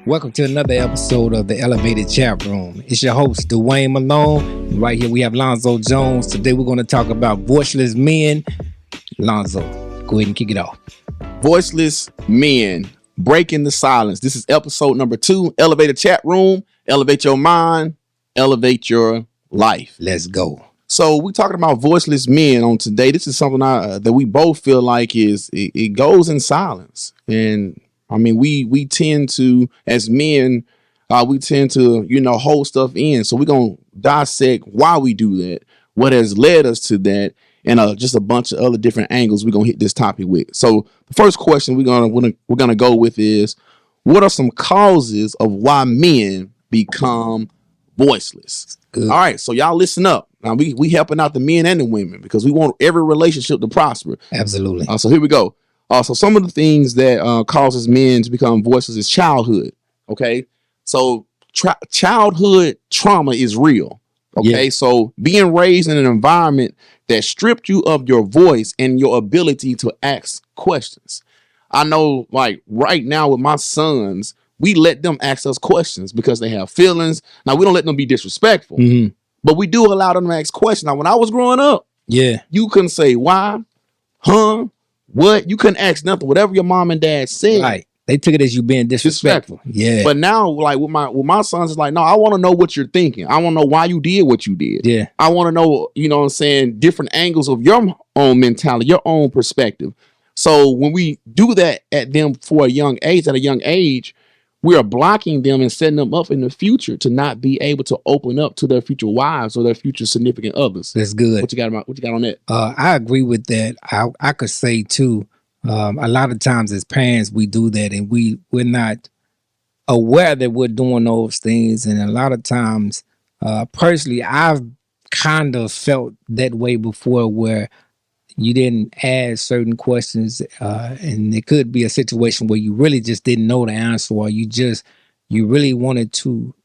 Welcome to another episode of the Elevated Chat Room. It's your host, Dwayne Malone. And right here we have Lonzo Jones. Today we're going to talk about voiceless men. Lonzo, go ahead and kick it off. Voiceless men, breaking the silence. This is episode number 2, Elevated Chat Room. Elevate your mind, elevate your life. Let's go. So we're talking about voiceless men on today. This is something that we both feel like it goes in silence. And I mean, we tend to, as men, we tend to, hold stuff in. So we're going to dissect why we do that, what has led us to that, and just a bunch of other different angles we're going to hit this topic with. So the first question we're going to go with is, what are some causes of why men become voiceless? Good. All right, so y'all listen up. Now we helping out the men and the women because we want every relationship to prosper. Absolutely. So here we go. So some of the things that causes men to become voiceless is childhood. Okay, so childhood trauma is real. Okay, yeah. So being raised in an environment that stripped you of your voice and your ability to ask questions. I know, like right now with my sons, we let them ask us questions because they have feelings. Now we don't let them be disrespectful, but we do allow them to ask questions. Now when I was growing up, you couldn't say why, huh? What? You couldn't ask nothing. Whatever your mom and dad said. Right. They took it as you being disrespectful. Yeah. But now, like with my sons, it's like, no, I want to know what you're thinking. I want to know why you did what you did. Yeah. I want to know, what I'm saying, different angles of your own mentality, your own perspective. So when we do that at them at a young age, we are blocking them and setting them up in the future to not be able to open up to their future wives or their future significant others. That's good. What you got on that? I agree with that. I could say too, a lot of times as parents we do that and we're not aware that we're doing those things. And a lot of times, personally, I've kind of felt that way before where you didn't ask certain questions, and it could be a situation where you really just didn't know the answer, or you really wanted to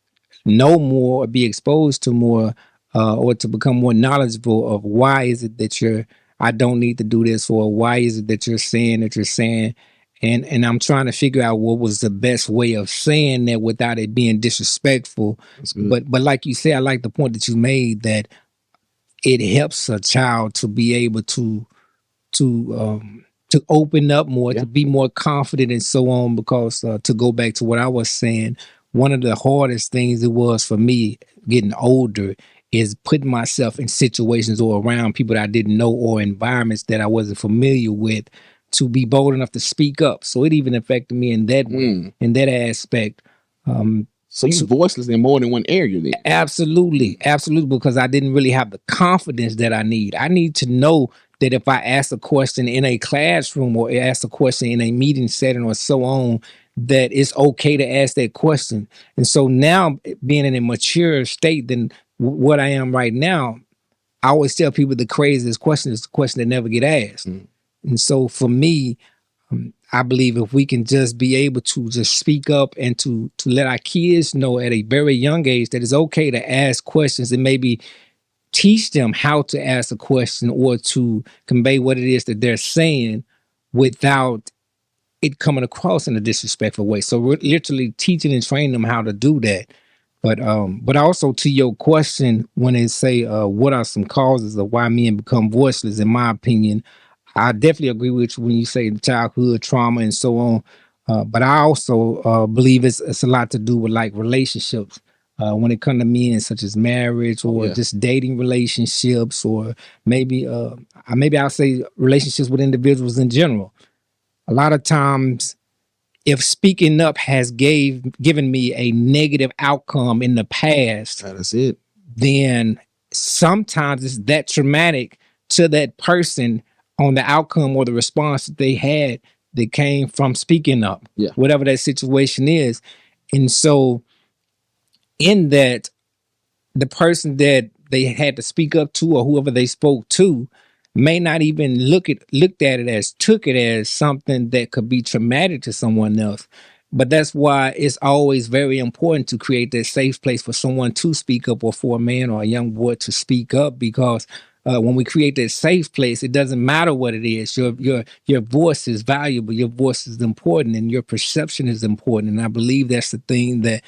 know more or be exposed to more, or to become more knowledgeable of why is it that I don't need to do this, or why is it that you're saying, and I'm trying to figure out what was the best way of saying that without it being disrespectful. But like you said, I like the point that you made that it helps a child to be able to open up more, to be more confident and so on, because to go back to what I was saying, one of the hardest things it was for me getting older is putting myself in situations or around people that I didn't know or environments that I wasn't familiar with to be bold enough to speak up. So it even affected me in that way, in that aspect. So you're voiceless in more than one area then? Absolutely, because I didn't really have the confidence that I need. I need to know that if I ask a question in a classroom or ask a question in a meeting setting or so on, that it's okay to ask that question. And so now, being in a mature state than what I am right now, I always tell people the craziest question is the question that never get asked. And so for me, I believe if we can just be able to just speak up and to let our kids know at a very young age that it's okay to ask questions and maybe teach them how to ask a question or to convey what it is that they're saying without it coming across in a disrespectful way. So we're literally teaching and training them how to do that. But also to your question, when they say what are some causes of why men become voiceless, in my opinion, I definitely agree with you when you say childhood trauma and so on. But I also believe it's a lot to do with like relationships. When it comes to men, such as marriage or just dating relationships, or maybe I'll say relationships with individuals in general. A lot of times, if speaking up has given me a negative outcome in the past, that's it. Then sometimes it's that traumatic to that person on the outcome or the response that they had that came from speaking up, whatever that situation is. And so in that, the person that they had to speak up to or whoever they spoke to may not even took it as something that could be traumatic to someone else. But that's why it's always very important to create that safe place for someone to speak up, or for a man or a young boy to speak up, because when we create that safe place, it doesn't matter what it is. Your voice is valuable. Your voice is important, and your perception is important. And I believe that's the thing that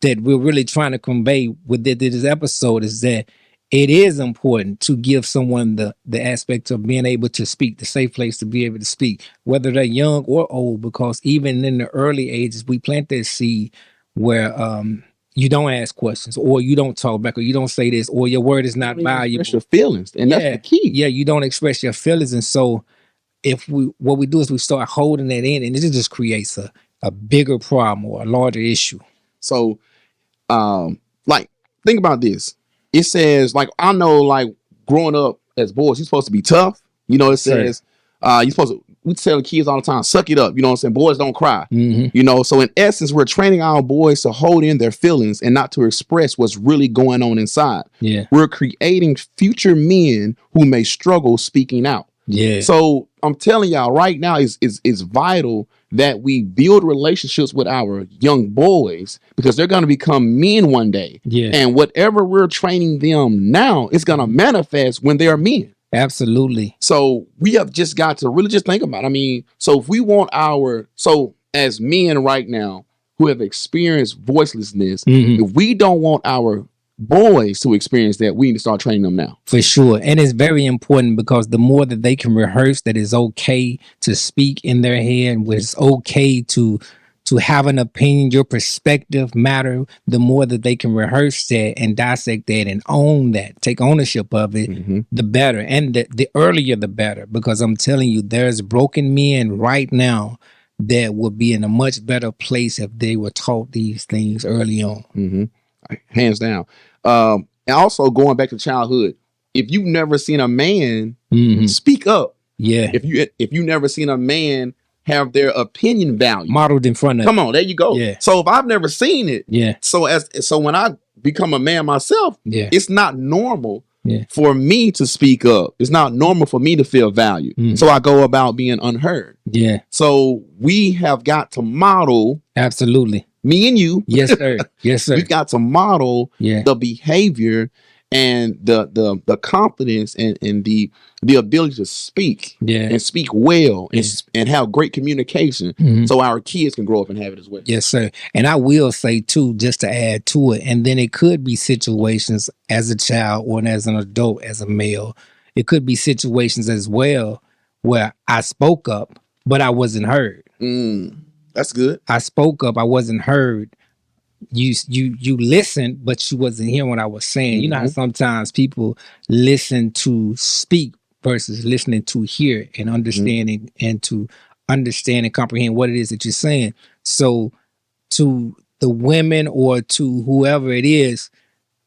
we're really trying to convey with this episode, is that it is important to give someone the aspect of being able to speak, the safe place to be able to speak, whether they're young or old, because even in the early ages, we plant that seed where you don't ask questions, or you don't talk back, or you don't say this, or your word is not valuable. Express your feelings, and that's the key. Yeah, you don't express your feelings. And so what we do is we start holding that in, and it just creates a bigger problem or a larger issue. So like, think about this. It says, like, I know, like, growing up as boys, you're supposed to be tough. You know, it says you're supposed to, we tell the kids all the time, suck it up. You know what I'm saying? Boys don't cry. You know, so in essence, we're training our boys to hold in their feelings and not to express what's really going on inside. Yeah. We're creating future men who may struggle speaking out. Yeah. So I'm telling y'all right now, it's vital that we build relationships with our young boys, because they're going to become men one day. Yeah. And whatever we're training them now, it's going to manifest when they are men. Absolutely. So we have just got to really just think about it. I mean, so if we want so as men right now who have experienced voicelessness, if we don't want our boys to experience that, we need to start training them now. For sure. And it's very important, because the more that they can rehearse that it's okay to speak in their head, where it's okay to have an opinion, your perspective matter, the more that they can rehearse that and dissect that and own that, take ownership of it, the better. And the earlier, the better, because I'm telling you, there's broken men right now that would be in a much better place if they were taught these things early on. Hands down. And also, going back to childhood, if you've never seen a man speak up, if you never seen a man have their opinion valued, modeled in front of, come on, there you go. So if I've never seen it, so when I become a man myself, it's not normal for me to speak up. It's not normal for me to feel valued. So I go about being unheard. So we have got to model. Absolutely. Me and you. Yes, sir. Yes, sir. We've got to model the behavior and the confidence and the ability to speak and speak well and have great communication, so our kids can grow up and have it as well. Yes, sir. And I will say too, just to add to it, and then it could be situations as a child or as an adult, as a male, it could be situations as well where I spoke up, but I wasn't heard. That's good. I spoke up, I wasn't heard. You listened, but you wasn't hearing what I was saying. You know how sometimes people listen to speak versus listening to hear and understanding, and to understand and comprehend what it is that you're saying. So to the women or to whoever it is,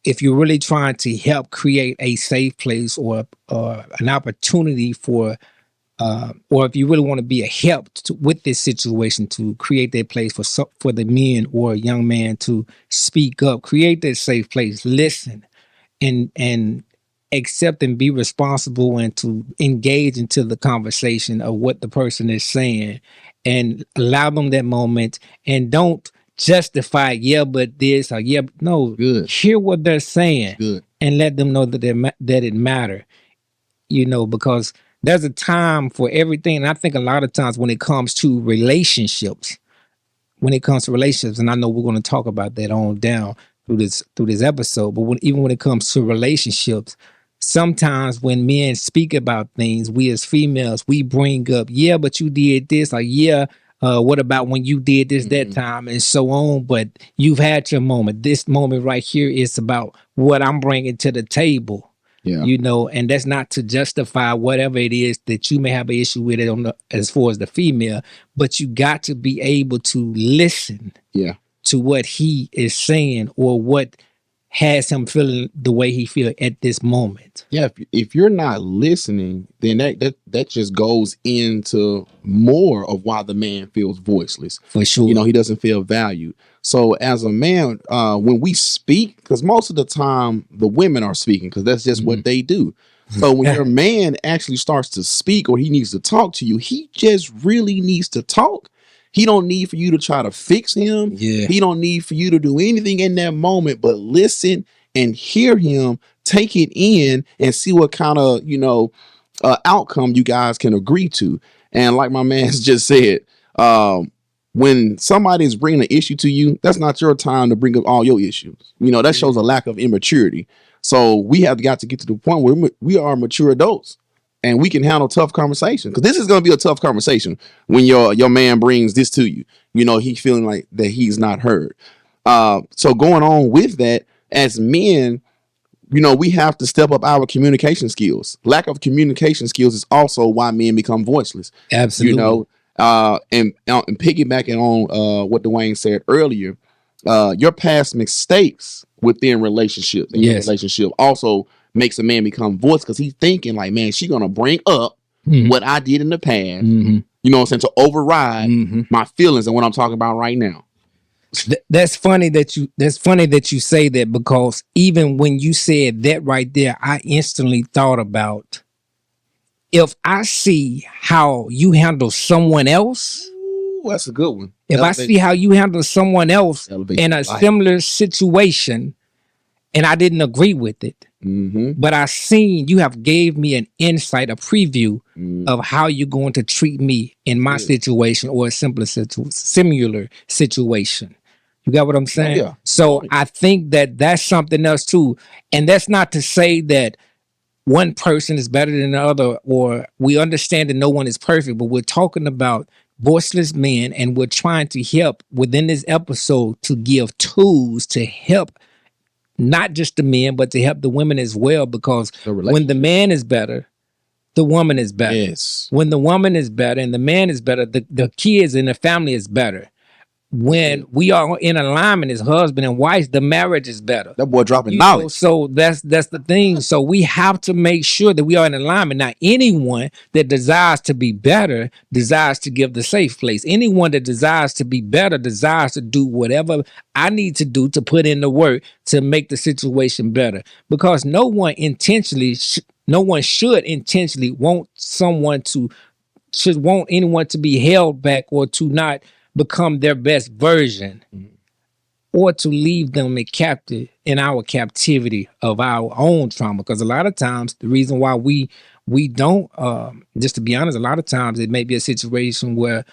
if you're really trying to help create a safe place or an opportunity for or if you really want to be a help with this situation, to create that place for the men or a young man to speak up, create that safe place, listen, and accept and be responsible, and to engage into the conversation of what the person is saying, and allow them that moment, and don't justify, but this, or no, hear what they're saying, and let them know that it matter, because there's a time for everything. And I think a lot of times when it comes to relationships, and I know we're going to talk about that on down through this episode, but even when it comes to relationships, sometimes when men speak about things, we as females, we bring up, but you did this, or what about when you did this that time, and so on. But you've had your moment. This moment right here is about what I'm bringing to the table. And that's not to justify whatever it is that you may have an issue with it as far as the female, but you got to be able to listen to what he is saying, or what has him feeling the way he feels at this moment. If you're not listening, then that just goes into more of why the man feels voiceless. For sure. He doesn't feel valued. So as a man, when we speak, because most of the time the women are speaking, because that's just what they do. So when your man actually starts to speak, or he needs to talk to you, he just really needs to talk. He don't need for you to try to fix him. He don't need for you to do anything in that moment, but listen and hear him take it in and see what kind of, outcome you guys can agree to. And like my man just said, when somebody is bringing an issue to you, that's not your time to bring up all your issues. That shows a lack of immaturity. So we have got to get to the point where we are mature adults and we can handle tough conversations. Because this is going to be a tough conversation when your man brings this to you. He feeling like that he's not heard. So going on with that, as men, we have to step up our communication skills. Lack of communication skills is also why men become voiceless. Absolutely. And piggybacking on what Dwayne said earlier, your past mistakes within relationships and your relationship also makes a man become voiceless because he's thinking like, man, she's gonna bring up what I did in the past. You know what I'm saying, to override my feelings and what I'm talking about right now. That's funny that you say that, because even when you said that right there, I instantly thought about, if I see how you handle someone else. Ooh, that's a good one. If I see how you handle someone else in a similar situation and I didn't agree with it, but I seen you have gave me an insight, a preview of how you're going to treat me in my situation or a similar situation. You got what I'm saying? Yeah. So I think that that's something else too. And that's not to say that one person is better than the other, or we understand that no one is perfect, but we're talking about voiceless men, and we're trying to help within this episode to give tools to help not just the men, but to help the women as well, because when the man is better, the woman is better. Yes. When the woman is better and the man is better, the kids and the family is better. When we are in alignment as husband and wife, the marriage is better. That boy dropping knowledge. So that's the thing. So we have to make sure that we are in alignment. Now, anyone that desires to be better desires to give the safe place. Anyone that desires to be better desires to do whatever I need to do to put in the work to make the situation better. Because no one should intentionally want anyone to be held back or to not become their best version, or to leave them in our captivity of our own trauma. Because a lot of times the reason why we don't, just to be honest, a lot of times it may be a situation where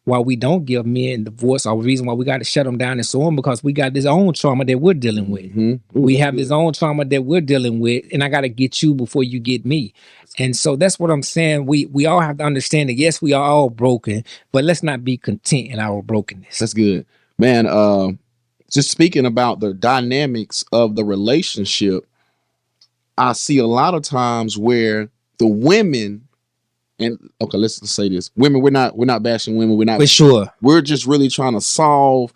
why we don't give men the voice, or the reason why we got to shut them down and so on, because we got this own trauma that we're dealing with. We have this own trauma that we're dealing with, and I got to get you before you get me. And so that's what I'm saying. We all have to understand that, yes, we are all broken, but let's not be content in our brokenness. That's good, man. Just speaking about the dynamics of the relationship, I see a lot of times where the women, and okay, let's say this: women, we're not bashing women. We're not for sure. We're just really trying to solve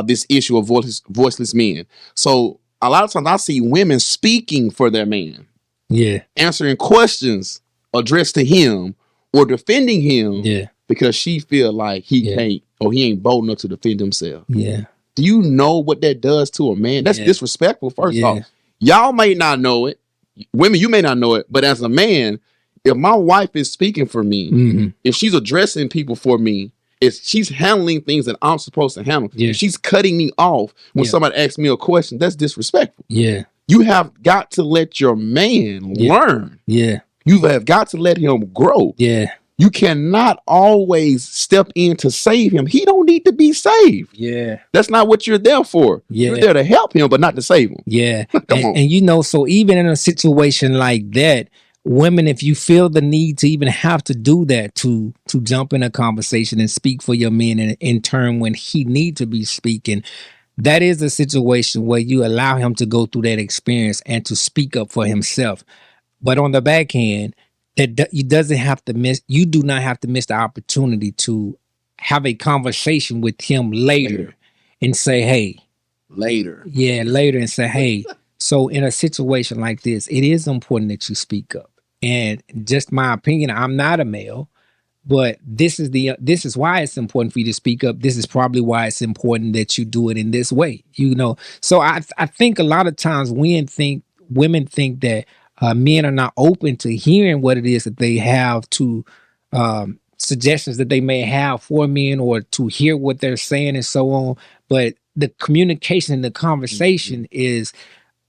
this issue of voiceless men. So a lot of times I see women speaking for their man, answering questions addressed to him or defending him, because she feel like he can't, or he ain't bold enough to defend himself. Do you know what that does to a man? That's disrespectful. First off, y'all may not know it. Women, you may not know it, but as a man, if my wife is speaking for me, if she's addressing people for me, if she's handling things that I'm supposed to handle, if she's cutting me off when somebody asks me a question, that's disrespectful. You have got to let your man learn. You have got to let him grow. You cannot always step in to save him. He don't need to be saved. That's not what you're there for. You're there to help him, but not to save him. And so even in a situation like that, women, if you feel the need to even have to do that, to jump in a conversation and speak for your man in turn when he needs to be speaking, that is a situation where you allow him to go through that experience and to speak up for himself. But on the back end, you do not have to miss the opportunity to have a conversation with him later. And say, hey, later and say, hey, so in a situation like this, it is important that you speak up. And just my opinion, I'm not a male, but this is why it's important for you to speak up. This is probably why it's important that you do it in this way. So I think a lot of times women think that men are not open to hearing what it is that they have to suggestions that they may have for men, or to hear what they're saying and so on. But the communication and the conversation is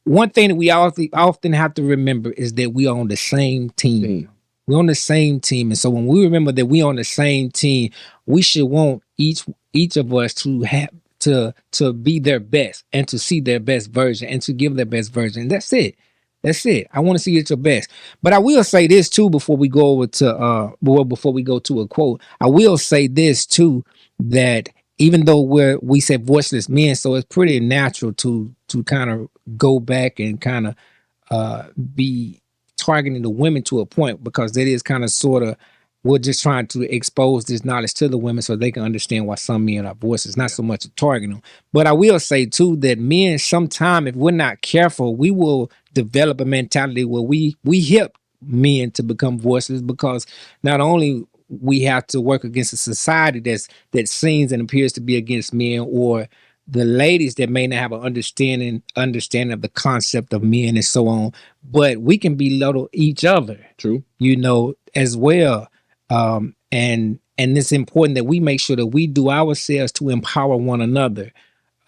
one thing that we often have to remember is that we are on the same team. We're on the same team. And so when we remember that we're on the same team, we should want each of us to have to be their best and to see their best version and to give their best version. That's it. That's it. I want to see it your best. But I will say this too before we go over to before we go to a quote. I will say this too, that even though we say voiceless men, so it's pretty natural to kind of go back and kind of be targeting the women to a point, because that is kind of sort of, we're just trying to expose this knowledge to the women so they can understand why some men are voiceless, not so much targeting them. But I will say too that men, sometime if we're not careful, we will develop a mentality where we help men to become voiceless, because not only we have to work against a society that seems and appears to be against men, or the ladies that may not have an understanding of the concept of men and so on, but we can belittle each other. True. As well. And it's important that we make sure that we do ourselves to empower one another,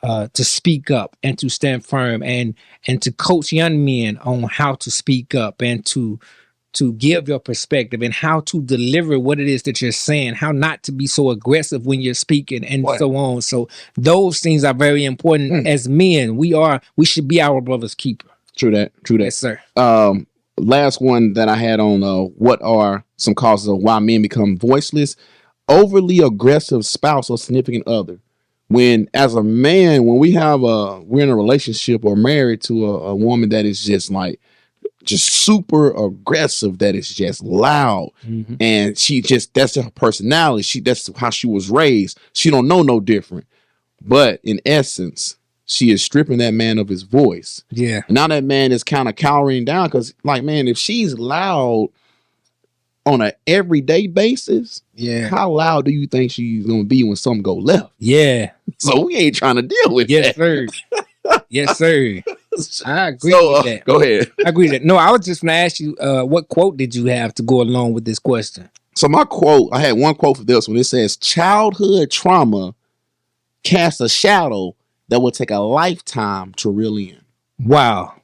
to speak up and to stand firm, and to coach young men on how to speak up and to give your perspective and how to deliver what it is that you're saying, how not to be so aggressive when you're speaking, and so on. So those things are very important. As men, we should be our brother's keeper. True that. Yes, sir. Last one that I had on what are some causes of why men become voiceless: overly aggressive spouse or significant other. When as a man, when we're in a relationship or married to a woman that is just super aggressive, that is just loud, and that's her personality. That's how she was raised. She don't know no different. But in essence, she is stripping that man of his voice. Yeah. And now that man is kind of cowering down, because man, if she's loud on an everyday basis, how loud do you think she's gonna be when something go left? Yeah. So we ain't trying to deal with that. Sir. Yes, sir. I agree with that. Go ahead. I agree with that. No, I was just gonna ask you, what quote did you have to go along with this question? So my quote, I had one quote for this one. It says, "Childhood trauma casts a shadow that will take a lifetime to reel in." Wow.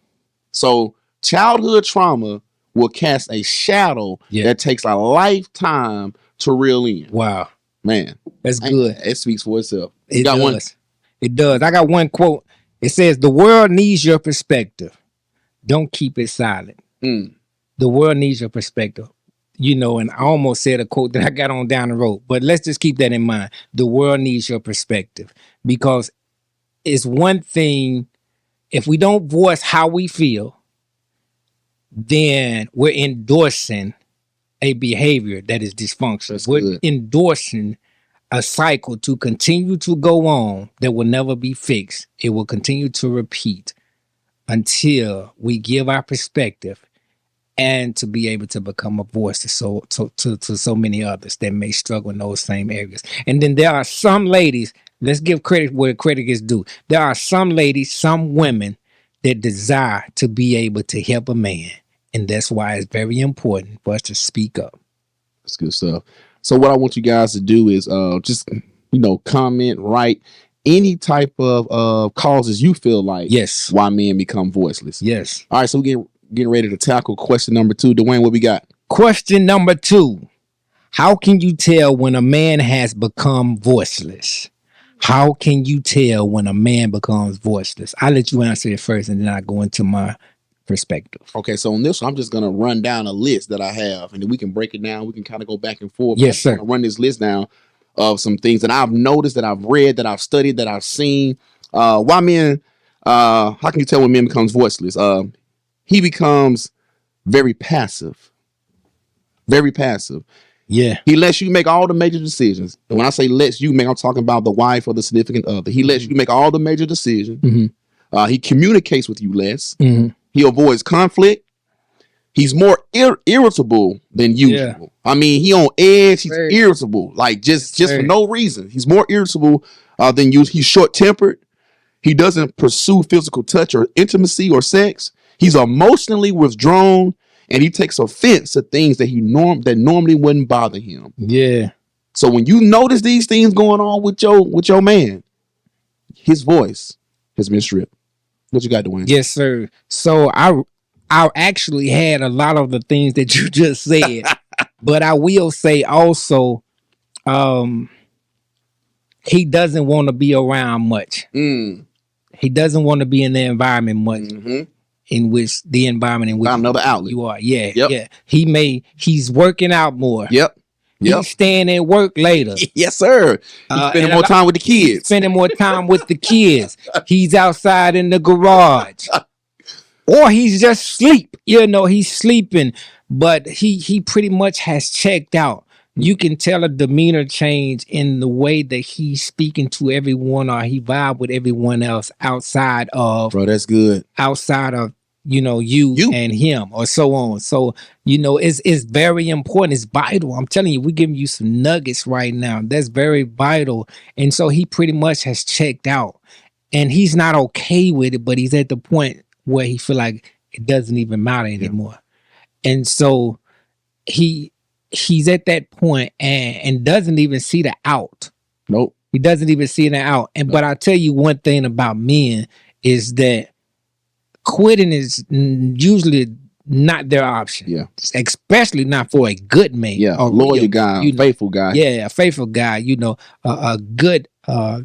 So childhood trauma will cast a shadow that takes a lifetime to reel in. Wow. Man. That's good. It speaks for itself. It does. One? It does. I got one quote. It says, "The world needs your perspective. Don't keep it silent." The world needs your perspective. And I almost said a quote that I got on down the road, but let's just keep that in mind. The world needs your perspective, because it's one thing, if we don't voice how we feel, then we're endorsing a behavior that is dysfunctional. We're endorsing a cycle to continue to go on that will never be fixed. It will continue to repeat until we give our perspective, and to be able to become a voice to so many others that may struggle in those same areas. And then there are some ladies, let's give credit where credit is due. There are some ladies, some women that desire to be able to help a man. And that's why it's very important for us to speak up. That's good stuff. So what I want you guys to do is just, comment, write any type of causes you feel like why men become voiceless. Yes. All right, so we're getting ready to tackle question number 2. Dwayne, what we got? Question number 2. How can you tell when a man has become voiceless? How can you tell when a man becomes voiceless? I'll let you answer it first, and then I go into my perspective. Okay, so on this one, I'm just going to run down a list that I have, and then we can break it down. We can kind of go back and forth. Yes, sir. Run this list down of some things that I've noticed, that I've read, that I've studied, that I've seen. Why men, how can you tell when men becomes voiceless? He becomes very passive. Very passive. Yeah. He lets you make all the major decisions. And when I say lets you make, I'm talking about the wife or the significant other. He lets you make all the major decisions. He communicates with you less. He avoids conflict. He's more irritable than usual. I mean, he on edge. He's irritable, like just for no reason. He's more irritable than usual. He's short-tempered. He doesn't pursue physical touch or intimacy or sex. He's emotionally withdrawn, and he takes offense to things that that normally wouldn't bother him. Yeah. So when you notice these things going on with your man, his voice has been stripped. What you got, Dwayne? Yes, sir. So I actually had a lot of the things that you just said, but I will say also, um, he doesn't want to be around much. He doesn't want to be in the environment much. In which the environment in which Found another outlet. you are. Yeah. Yeah. He's working out more. Yep. He's staying at work later. Yes, sir. He's spending more time with the kids. Spending more time with the kids. He's outside in the garage. Or he's just sleep. He's sleeping, but he pretty much has checked out. You can tell a demeanor change in the way that he's speaking to everyone, or he vibe with everyone else outside of. Bro, that's good. Outside of you and him, or so on. So it's very important. It's vital. I'm telling you, we're giving you some nuggets right now. That's very vital. And so he pretty much has checked out, and he's not okay with it, but he's at the point where he feel like it doesn't even matter anymore. And so he's at that point and doesn't even see the out. Nope. He doesn't even see the out. But I'll tell you one thing about men is that quitting is usually not their option. Yeah. Especially not for a good man. Yeah. A loyal guy, a faithful guy. Yeah, a faithful guy, a good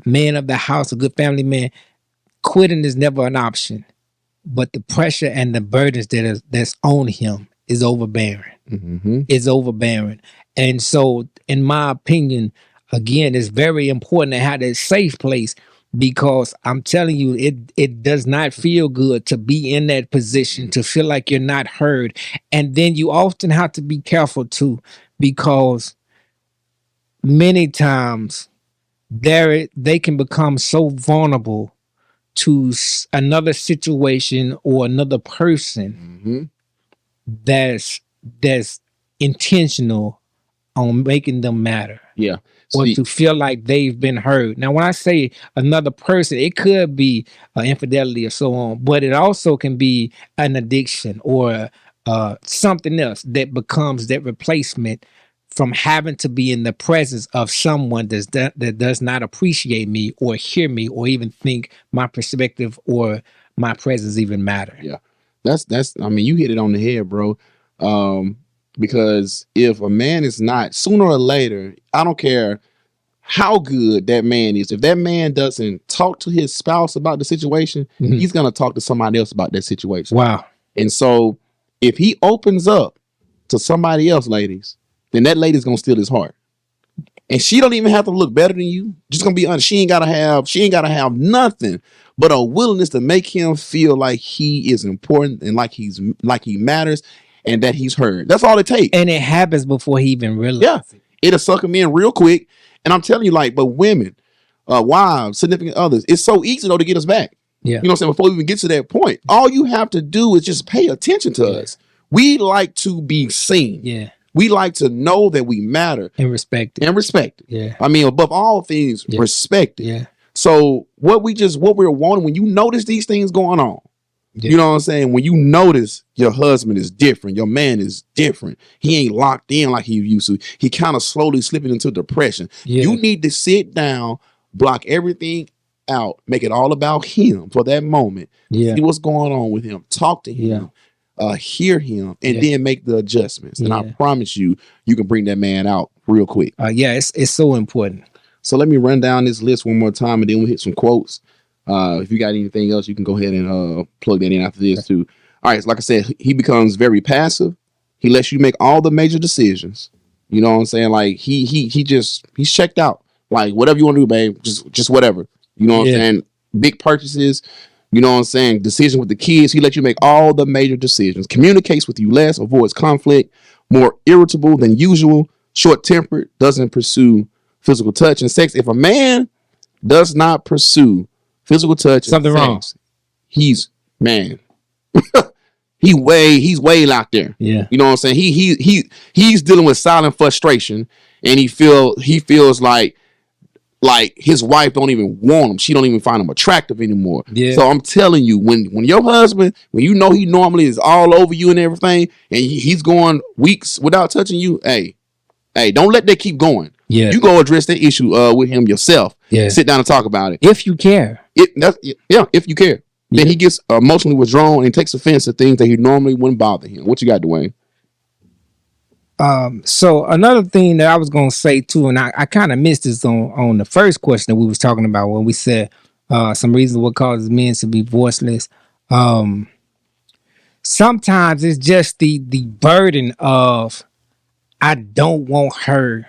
man of the house, a good family man. Quitting is never an option. But the pressure and the burdens that's on him is overbearing. Is overbearing. And so, in my opinion, again, it's very important to have that safe place, because I'm telling you, it does not feel good to be in that position, to feel like you're not heard. And then you often have to be careful too, because many times they can become so vulnerable to another situation or another person that's intentional on making them matter. Yeah. Or to feel like they've been heard. Now, when I say another person, it could be infidelity or so on, but it also can be an addiction or something else that becomes that replacement from having to be in the presence of someone that does not appreciate me or hear me or even think my perspective or my presence even matter. Yeah. That's I mean, you hit it on the head, bro. Because if a man is not, sooner or later, I don't care how good that man is, if that man doesn't talk to his spouse about the situation, he's going to talk to somebody else about that situation. Wow. And so if he opens up to somebody else, ladies, then that lady's going to steal his heart. And she don't even have to look better than you. Just going to be honest. She ain't got to have nothing but a willingness to make him feel like he is important and like he matters and that he's heard. That's all it takes. And it happens before he even realizes it. It'll suck him in real quick. And I'm telling you, but women, wives, significant others, it's so easy though to get us back. Yeah. You know what I'm saying? Before we even get to that point, all you have to do is just pay attention to us. We like to be seen. Yeah. We like to know that we matter. And respected. Yeah. I mean, above all things, respected. Yeah. So what we're wanting, when you notice these things going on, you know what I'm saying? When you notice your husband is different, your man is different, he ain't locked in like he used to, he kind of slowly slipping into depression. You need to sit down, block everything out, make it all about him for that moment. See what's going on with him, talk to him, hear him, and then make the adjustments. And I promise you, you can bring that man out real quick. It's so important. So let me run down this list one more time, and then we'll hit some quotes. If you got anything else, you can go ahead and plug that in after this too. All right, so like I said, he becomes very passive. He lets you make all the major decisions. You know what I'm saying? Like he's checked out. Like whatever you want to do, babe, just whatever. You know what I'm saying? Big purchases. You know what I'm saying? Decision with the kids. He lets you make all the major decisions. Communicates with you less. Avoids conflict. More irritable than usual. Short-tempered. Doesn't pursue physical touch and sex. If a man does not pursue physical touch, something wrong. He's way out there. Yeah. You know what I'm saying? He's dealing with silent frustration, and he feels like his wife don't even want him. She don't even find him attractive anymore. Yeah. So I'm telling you, when your husband, when you know he normally is all over you and everything, and he's going weeks without touching you, hey, don't let that keep going. Yeah. You go address that issue with him yourself. Yeah. Sit down and talk about it. If you care. If you care. then he gets emotionally withdrawn and takes offense to things that he normally wouldn't bother him. What you got, Dwayne? So another thing that I was gonna say too, and I kind of missed this on the first question that we was talking about when we said some reasons what causes men to be voiceless. Sometimes it's just the burden of I don't want her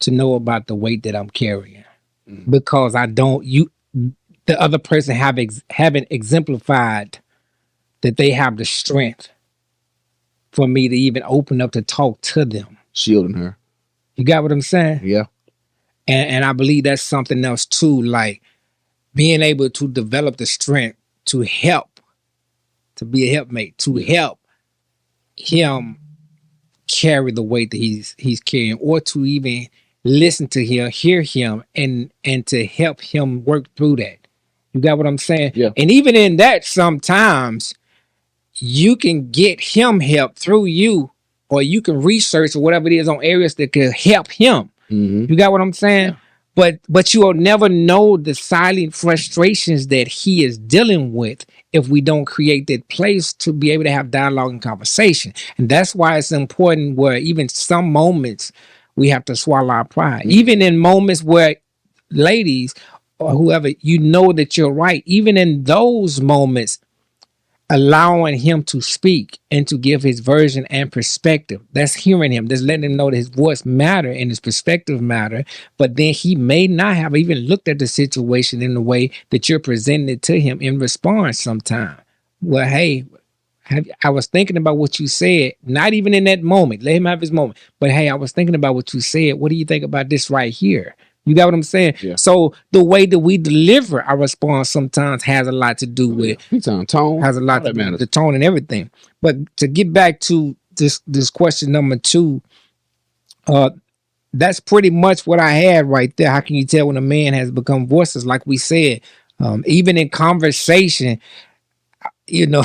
to know about the weight that I'm carrying because I don't the other person haven't exemplified that they have the strength for me to even open up to talk to them. Shielding her. You got what I'm saying? Yeah. And I believe that's something else too, like being able to develop the strength to help, to be a helpmate, to help him carry the weight that he's carrying, or to even listen to him, hear him, and to help him work through that. You got what I'm saying? Yeah. And even in that, sometimes you can get him help through you, or you can research or whatever it is on areas that can help him. You got what I'm saying? Yeah. But you will never know the silent frustrations that he is dealing with if we don't create that place to be able to have dialogue and conversation. And that's why it's important where even some moments we have to swallow our pride. Even in moments where ladies or whoever, you know that you're right, even in those moments, allowing him to speak and to give his version and perspective. That's hearing him. That's letting him know that his voice matter and his perspective matter. But then he may not have even looked at the situation in the way that you're presenting it to him in response sometime. Well, hey, I was thinking about what you said, not even in that moment. Let him have his moment. But hey, I was thinking about what you said. What do you think about this right here? You got what I'm saying? Yeah. So the way that we deliver our response sometimes has a lot to do with tone. Has a lot to do with the tone and everything. But to get back to this question number 2, that's pretty much what I had right there. How can you tell when a man has become voiceless? Like we said, even in conversation, you know,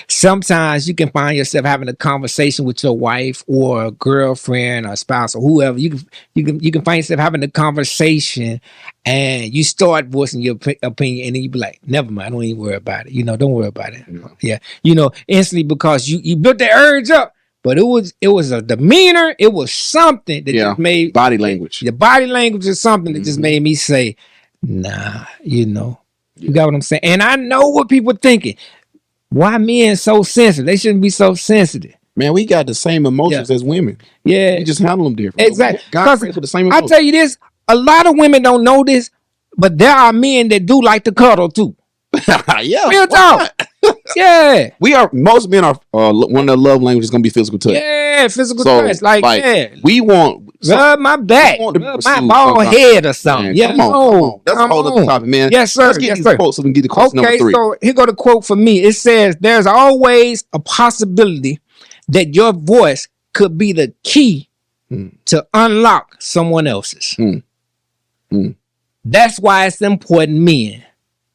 sometimes you can find yourself having a conversation with your wife or a girlfriend or spouse or whoever. You can find yourself having a conversation and you start voicing your opinion, and then you be like, never mind, don't even worry about it. You know, don't worry about it. Yeah. You know, instantly, because you built the urge up, but it was a demeanor. It was something that just made body language. The body language is something that just made me say, nah, you know. You got what I'm saying? And I know what people thinking. Why men so sensitive? They shouldn't be so sensitive. Man, we got the same emotions as women. Yeah. We just handle them different. Exactly. God with the same emotions. I tell you this, a lot of women don't know this, but there are men that do like to cuddle too. Yeah. Real talk. Yeah. Most men are, one of their love languages is going to be physical touch. Yeah, physical touch. Like, yeah. We want... Rub my back, rub my bald head or something. Man, come on. That's a whole other topic, man. Yes, sir. Let's get these quotes so we can get to question number 3. So here go the quote for me. It says, there's always a possibility that your voice could be the key to unlock someone else's. That's why it's important, men,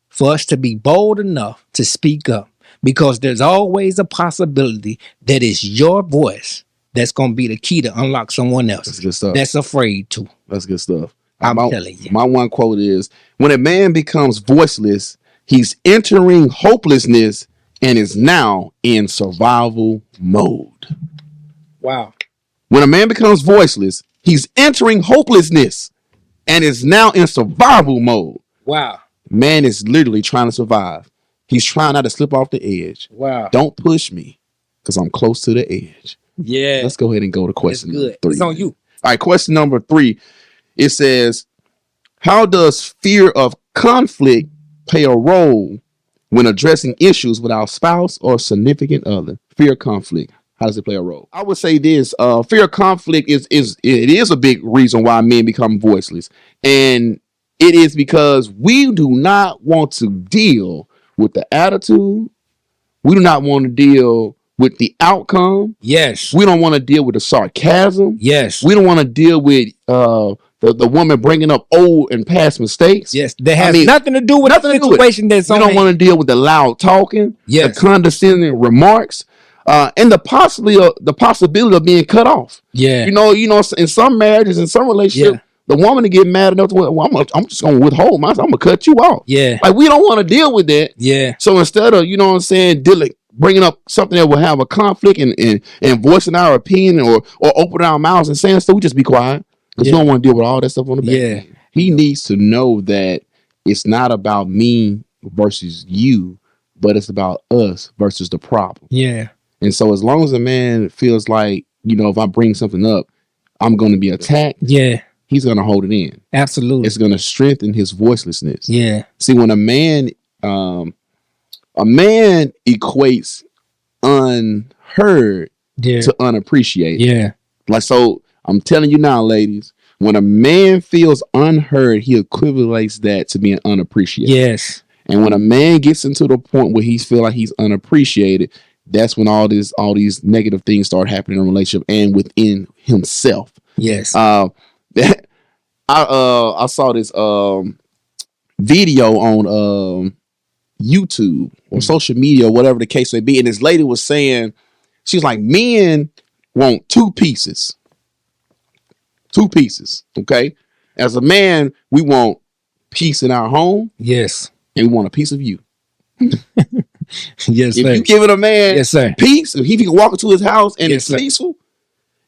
for us to be bold enough to speak up, because there's always a possibility that it's your voice that's going to be the key to unlock someone else. That's good stuff. That's afraid to. That's good stuff. I'm telling you. My one quote is, when a man becomes voiceless, he's entering hopelessness and is now in survival mode. Wow. When a man becomes voiceless, he's entering hopelessness and is now in survival mode. Wow. Man is literally trying to survive. He's trying not to slip off the edge. Wow. Don't push me because I'm close to the edge. Yeah. Let's go ahead and go to question number 3. It's on you. All right, question number 3. It says, how does fear of conflict play a role when addressing issues with our spouse or significant other? Fear of conflict. How does it play a role? I would say this, fear of conflict is a big reason why men become voiceless. And it is because we do not want to deal with the attitude. We do not want to deal with the outcome. Yes. We don't want to deal with the sarcasm. Yes. We don't want to deal with the woman bringing up old and past mistakes. Yes. That has nothing to do with the situation that's on. We don't want to deal with the loud talking. Yes. The condescending remarks. And the possibility of being cut off. Yeah. You know, in some marriages, in some relationships, the woman to get mad enough to, well, I'm just gonna withhold myself. I'm gonna cut you off. Yeah. Like we don't want to deal with that. Yeah. So instead of, you know what I'm saying, dealing, bringing up something that will have a conflict and voicing our opinion or opening our mouths and saying stuff, we just be quiet because we don't want to deal with all that stuff on the back end. He needs to know that it's not about me versus you, but it's about us versus the problem. Yeah. And so as long as a man feels like, you know, if I bring something up, I'm going to be attacked. Yeah. He's going to hold it in. Absolutely. It's going to strengthen his voicelessness. Yeah. See, when a man equates unheard to unappreciated. Yeah. Like, so I'm telling you now, ladies, when a man feels unheard, he equivalates that to being unappreciated. Yes. And when a man gets into the point where he feel like he's unappreciated, that's when all these negative things start happening in a relationship and within himself. Yes. I saw this video on YouTube or social media or whatever the case may be, and this lady was saying, she's like, men want two pieces. Okay, as a man, we want peace in our home. Yes. And we want a piece of you. Yes, if sir. you give it a man, yes, sir, peace, if he can walk into his house and yes, it's peaceful,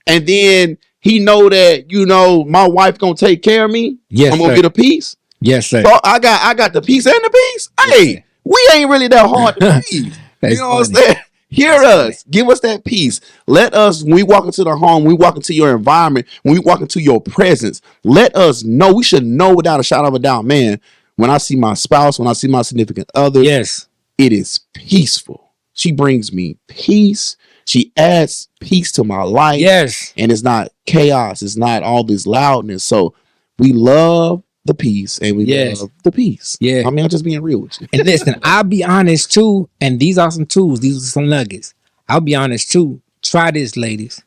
and then he know that, you know, my wife gonna take care of me, yes, I'm gonna get a piece. Yes, sir. So I got the peace and the peace. Yes, hey, sir. We ain't really that hard to please. You know what I'm saying? Hear us. Give us that peace. Let us, when we walk into the home, when we walk into your environment, when we walk into your presence, let us know. We should know without a shadow of a doubt, man, when I see my spouse, when I see my significant other, yes, it is peaceful. She brings me peace. She adds peace to my life. Yes. And it's not chaos. It's not all this loudness. So we love the peace and we love the peace. Yeah. I mean, I'm just being real with you. And listen, I'll be honest too. And these are some tools. These are some nuggets. I'll be honest too. Try this, ladies.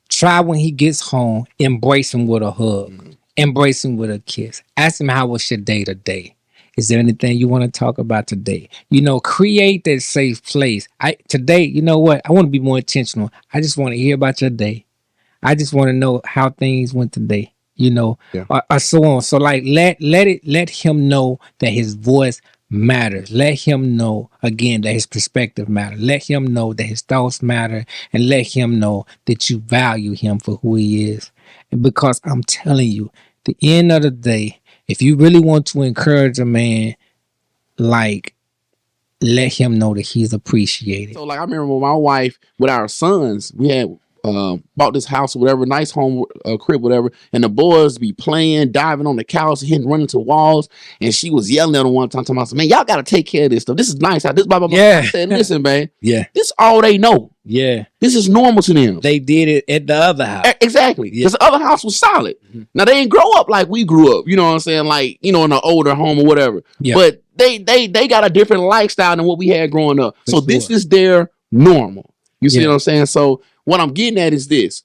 Try when he gets home, embrace him with a hug. Embrace him with a kiss. Ask him, how was your day today? Is there anything you want to talk about today? You know, create that safe place. Today, you know what? I want to be more intentional. I just want to hear about your day. I just want to know how things went today. You know, or so on. So like, let him know that his voice matters. Let him know again that his perspective matters. Let him know that his thoughts matter, and let him know that you value him for who he is. And because I'm telling you, at the end of the day, if you really want to encourage a man, like, let him know that he's appreciated. So like, I remember with my wife, with our sons, we had bought this house or whatever, nice home, crib, whatever, and the boys be playing, diving on the couch, hitting, running to walls, and she was yelling at them one time, talking about, man, y'all gotta take care of this stuff. This is nice. This blah blah blah. Yeah. I said, listen, man. Yeah. This all they know. Yeah. This is normal to them. They did it at the other house. Exactly. Because the other house was solid. Mm-hmm. Now they didn't grow up like we grew up. You know what I'm saying? Like, you know, in an older home or whatever. Yeah. But they got a different lifestyle than what we had growing up. So this is their normal. You see what I'm saying? So what I'm getting at is this.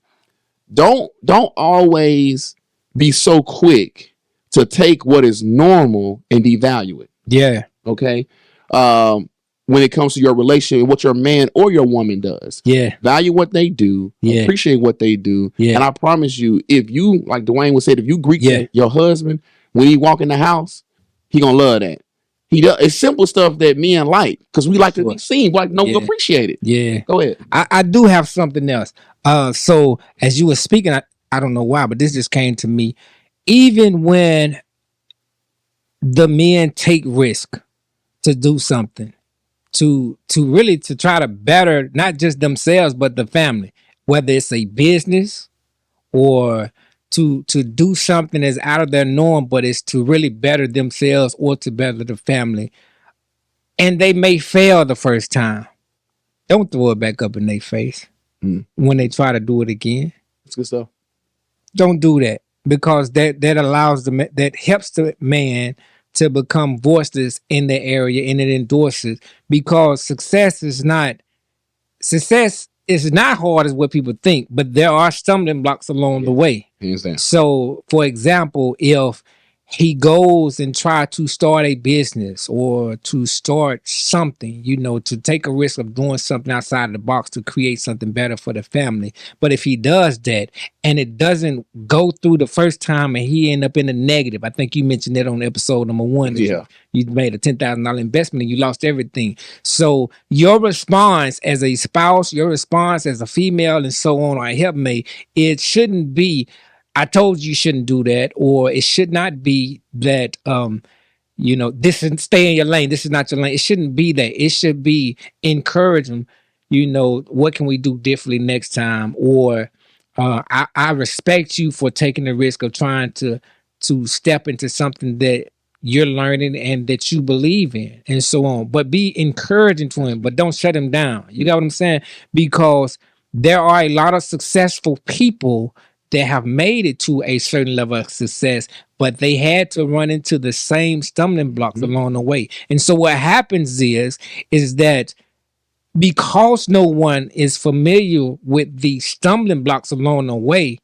Don't always be so quick to take what is normal and devalue it. Yeah. Okay. When it comes to your relationship, what your man or your woman does. Yeah. Value what they do. Yeah. Appreciate what they do. Yeah. And I promise you, if you, like Dwayne would say, if you greet your husband when he walk in the house, he gonna love that. He does. It's simple stuff that men like, because we like to be seen, like we appreciate it. Yeah. Go ahead. I do have something else. So as you were speaking, I don't know why, but this just came to me. Even when the men take risk to do something, to really to try to better not just themselves but the family, whether it's a business or to do something that's out of their norm, but it's to really better themselves or to better the family, and they may fail the first time, don't throw it back up in their face when they try to do it again. That's good stuff. Don't do that, because that allows that helps the man to become voiceless in the area, and it endorses, because success is not hard as what people think, but there are stumbling blocks along the way. Understand. So, for example, if he goes and try to start a business or to start something, to take a risk of doing something outside of the box to create something better for the family. But if he does that and it doesn't go through the first time and he end up in the negative, I think you mentioned that on episode number 1 that Yeah. you made a $10,000 investment and you lost everything. So your response as a spouse, your response as a female and so on, or a helpmate, it shouldn't be, I told you shouldn't do that, or it should not be that this is, stay in your lane. This is not your lane. It shouldn't be that. It should be encouraging, what can we do differently next time? Or I respect you for taking the risk of trying to step into something that you're learning and that you believe in and so on. But be encouraging to him, but don't shut him down. You got what I'm saying? Because there are a lot of successful people that have made it to a certain level of success, but they had to run into the same stumbling blocks along the way. And so what happens is that because no one is familiar with the stumbling blocks along the way,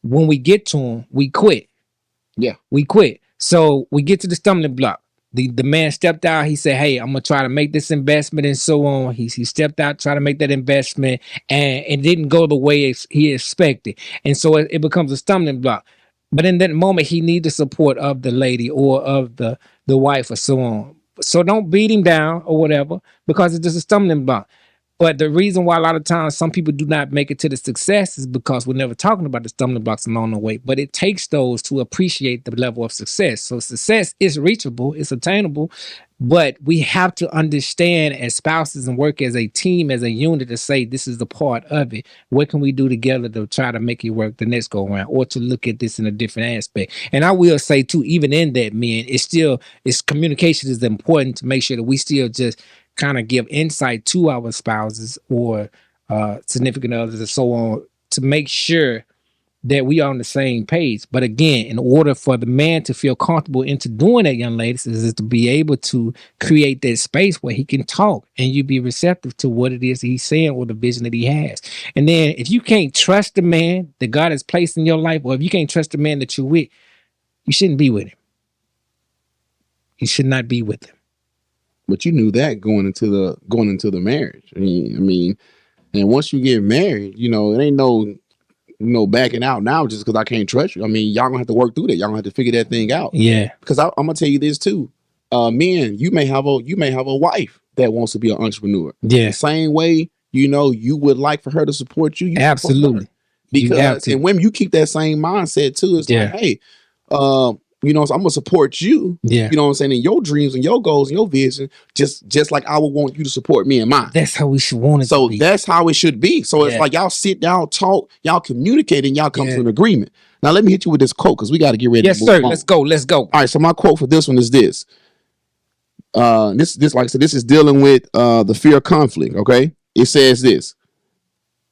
when we get to them, we quit. Yeah. We quit. So we get to the stumbling block. The man stepped out. He said, "Hey, I'm gonna try to make this investment," and so on. He stepped out, try to make that investment, and it didn't go the way he expected, and so it becomes a stumbling block. But in that moment, he needs the support of the lady or of the wife or so on. So don't beat him down or whatever, because it's just a stumbling block. But the reason why a lot of times some people do not make it to the success is because we're never talking about the stumbling blocks along the way. But it takes those to appreciate the level of success. So success is reachable, it's attainable, but we have to understand as spouses and work as a team, as a unit, to say this is the part of it. What can we do together to try to make it work the next go around, or to look at this in a different aspect? And I will say too, even in that, men, it's communication is important to make sure that we still just kind of give insight to our spouses or significant others and so on, to make sure that we are on the same page. But again, in order for the man to feel comfortable into doing that, young ladies, is to be able to create that space where he can talk and you be receptive to what it is he's saying or the vision that he has. And then if you can't trust the man that God has placed in your life, or if you can't trust the man that you're with, you shouldn't be with him. You should not be with him. But you knew that going into the marriage. I mean, and once you get married, it ain't no backing out now just because I can't trust you. I mean, y'all gonna have to work through that. Y'all gonna have to figure that thing out. Yeah. Because I'm gonna tell you this too. Men, you may have a wife that wants to be an entrepreneur. Yeah. The same way, you would like for her to support you. Absolutely. Because and when you keep that same mindset too, it's like, hey, so I'm gonna support you. Yeah. You know what I'm saying? In your dreams and your goals and your vision, just like I would want you to support me and mine. That's how we should want it So to be. that's how it should be. So it's like y'all sit down, talk, y'all communicate, and y'all come to an agreement. Now let me hit you with this quote because we got to get ready. Yes, to sir. Let's go. All right. So my quote for this one is this. This like I said, this is dealing with the fear of conflict. Okay. It says this.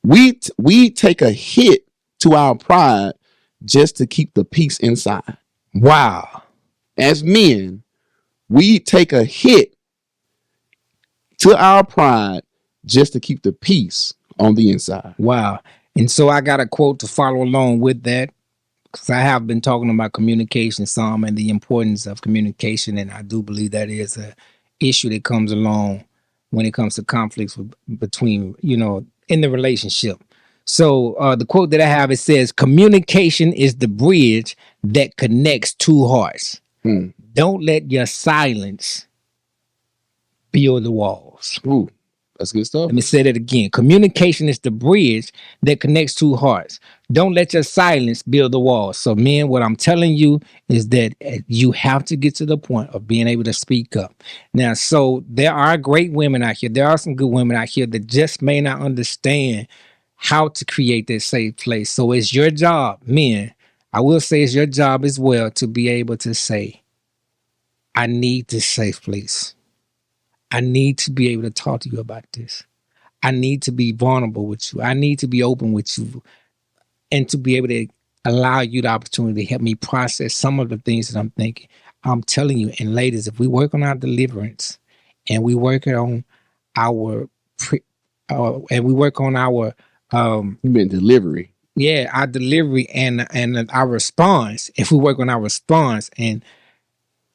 We take a hit to our pride just to keep the peace inside. Wow. As men, we take a hit to our pride just to keep the peace on the inside. Wow. And so I got a quote to follow along with that, because I have been talking about communication some and the importance of communication. And I do believe that is an issue that comes along when it comes to conflicts between, in the relationship. So the quote that I have, it says, communication is the bridge that connects two hearts. Don't let your silence build the walls. Ooh, that's good stuff. Let me say that again. Communication is the bridge that connects two hearts. Don't let your silence build the walls. So, men, what I'm telling you is that you have to get to the point of being able to speak up. Now, so there are great women out here. There are some good women out here that just may not understand how to create that safe place. So it's your job, men. I will say it's your job as well to be able to say, I need this safe place. I need to be able to talk to you about this. I need to be vulnerable with you. I need to be open with you, and to be able to allow you the opportunity to help me process some of the things that I'm thinking. I'm telling you, and ladies, if we work on our deliverance and we work on our you meant delivery. Yeah, our delivery and our response. If we work on our response and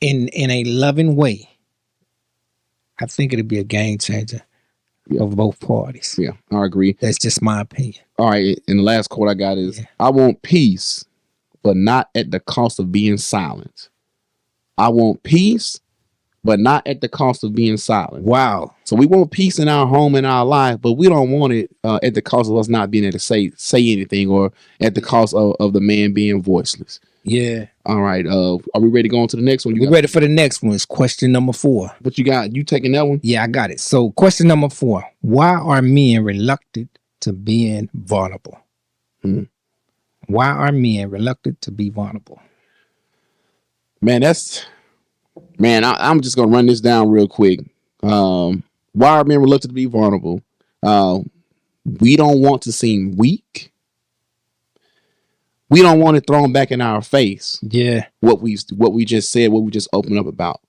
in a loving way, I think it'd be a game changer Yeah. of both parties. Yeah, I agree. That's just my opinion. All right, and the last quote I got is, Yeah. I want peace, but not at the cost of being silent. I want peace, but not at the cost of being silent. Wow. So we want peace in our home and our life, but we don't want it at the cost of us not being able to say anything, or at the cost of the man being voiceless. Yeah. All right. Are we ready to go on to the next one? We're ready for the next one. It's question number 4. What you got? You taking that one? Yeah, I got it. So question number 4. Why are men reluctant to being vulnerable? Why are men reluctant to be vulnerable? Man, I'm just gonna run this down real quick. Why are men reluctant to be vulnerable? We don't want to seem weak. We don't want it thrown back in our face. Yeah. What we just said, what we just opened up about.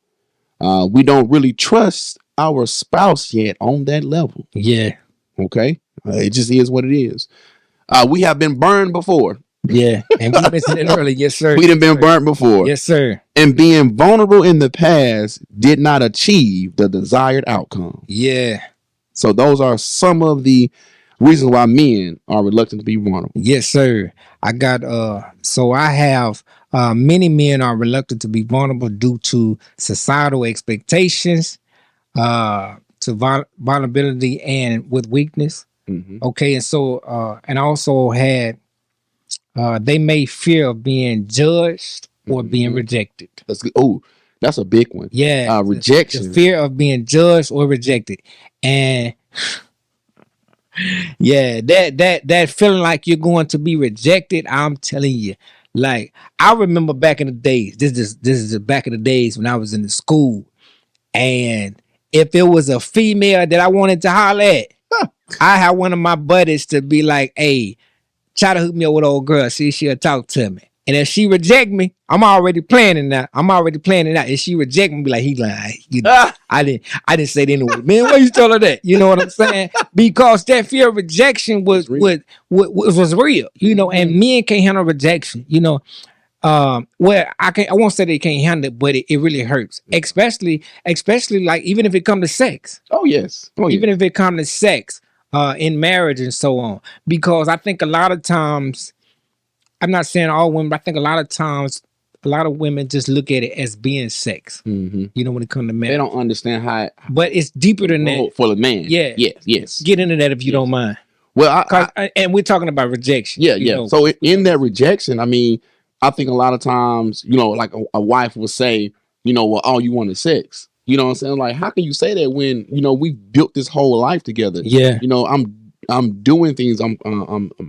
We don't really trust our spouse yet on that level. Yeah. Okay. It just is what it is. We have been burned before. Yeah. And we mentioned it earlier. Yes, sir. We done been burnt before. Yes, sir. And being vulnerable in the past did not achieve the desired outcome. Yeah. So those are some of the reasons why men are reluctant to be vulnerable. Yes, sir. I got so I have many men are reluctant to be vulnerable due to societal expectations, to vulnerability and with weakness. Mm-hmm. Okay, and so and I also had they may fear of being judged or being rejected. That's good. Oh, that's a big one. Yeah, rejection. The fear of being judged or rejected, and yeah, that feeling like you're going to be rejected. I'm telling you, like I remember back in the days. This is back in the days when I was in the school, and if it was a female that I wanted to holler at, I had one of my buddies to be like, "Hey, try to hook me up with old girl. See if she'll talk to me." And if she reject me, I'm already planning that. If she reject me, be like, he lying. You know, I didn't say that anyway. Man, why you tell her that? You know what I'm saying? Because that fear of rejection was real. You know, and men can't handle rejection. You know, where I won't say they can't handle it, but it really hurts. Especially like even if it comes to sex. Oh yes. Even if it comes to sex, in marriage and so on. Because I think a lot of times, I'm not saying all women, but I think a lot of times, a lot of women just look at it as being sex. Mm-hmm. You know, when it comes to marriage. They don't understand how. But it's deeper than that. For the man. Yeah. Yes. Get into that if you don't mind. Well, and we're talking about rejection. Yeah. Know. So in that rejection, I mean, I think a lot of times, you know, like a wife will say, you know, well, all you want is sex. You know what I'm saying? Like, how can you say that when, you know, we've built this whole life together? Yeah. You know, I'm doing things.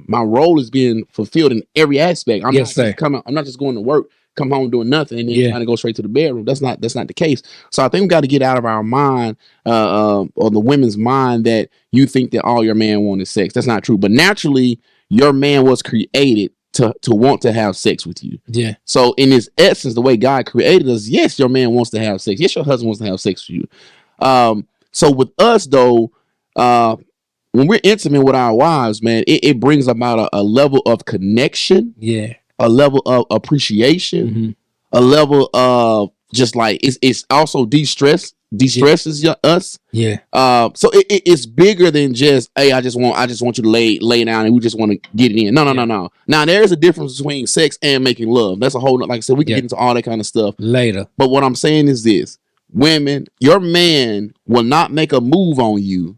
My role is being fulfilled in every aspect. I'm not just going to work, come home doing nothing, and then trying to go straight to the bedroom. That's not the case. So I think we got to get out of our mind, or the women's mind, that you think that all your man wants is sex. That's not true. But naturally, your man was created to want to have sex with you. Yeah. So in his essence, the way God created us, yes, your man wants to have sex. Yes, your husband wants to have sex with you. So with us though, when we're intimate with our wives, man, it brings about a level of connection. Yeah. A level of appreciation. A level of just like it's also destresses us. Yeah. So it's bigger than just, hey, I just want you to lay down and we just want to get it in. No. Now there is a difference between sex and making love. That's a whole, like I said, we can get into all that kind of stuff later. But what I'm saying is this: women, your man will not make a move on you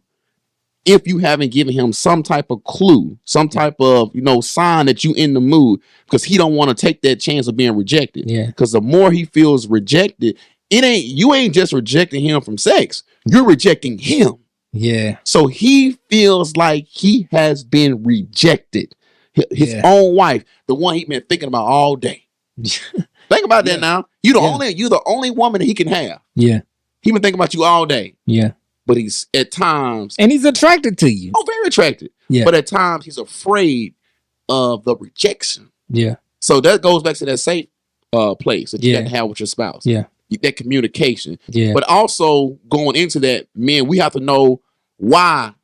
if you haven't given him some type of clue, some type of, you know, sign that you in the mood, because he don't want to take that chance of being rejected. Yeah. Because the more he feels rejected, you ain't just rejecting him from sex, you're rejecting him. Yeah. So he feels like he has been rejected. His own wife, the one he been thinking about all day. Think about that now. You're the only woman that he can have. Yeah. He been thinking about you all day. Yeah. But he's at times, and he's attracted to you. Oh, very attracted. Yeah. But at times he's afraid of the rejection. Yeah. So that goes back to that safe place that you got to have with your spouse. Yeah. That communication. Yeah. But also going into that, men, we have to know why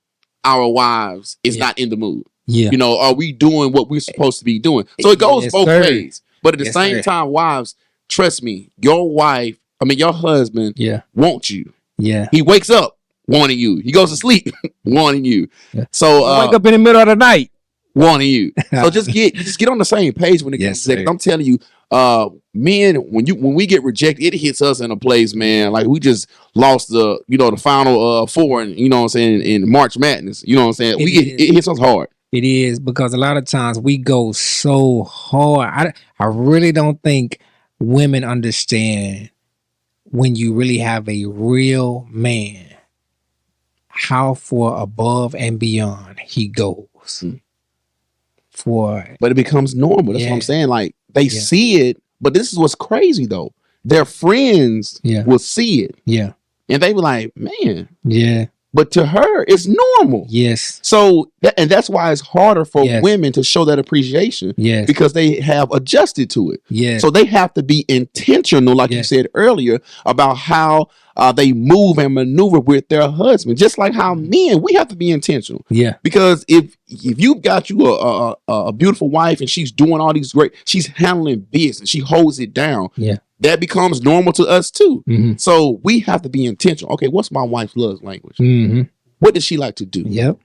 our wives is not in the mood. Yeah. You know, are we doing what we're supposed to be doing? So it goes Yes, both sir. ways. But at the Yes, same sir. time, wives, trust me, your husband Yeah. wants you. Yeah. He wakes up wanting you. He goes to sleep wanting you. Yeah. So I wake up in the middle of the night. wanting you. So just get on the same page when it comes Yes, to that. 'Cause sir. I'm telling you, men, when we get rejected, it hits us in a place, man. Like we just lost the final four, and you know what I'm saying, in March Madness. You know what I'm saying? It hits us hard. It is, because a lot of times we go so hard. I really don't think women understand, when you really have a real man, how far above and beyond he goes. But it becomes normal. That's what I'm Yeah. saying. Like they see it, but this is what's crazy though. Their friends will see it, Yeah. and they be like, "Man." Yeah. But to her, it's normal. Yes. So, and that's why it's harder for Yes. women to show that appreciation. Yes. Because they have adjusted to it. Yes. So they have to be intentional, like you Yes. said earlier, about how they move and maneuver with their husband. Just like how men, we have to be intentional. Yeah. Because if you've got you a beautiful wife and she's doing all these she's handling business, she holds it down. Yeah. That becomes normal to us too. Mm-hmm. So we have to be intentional. Okay, what's my wife's love language? Mm-hmm. What does she like to do? Yep.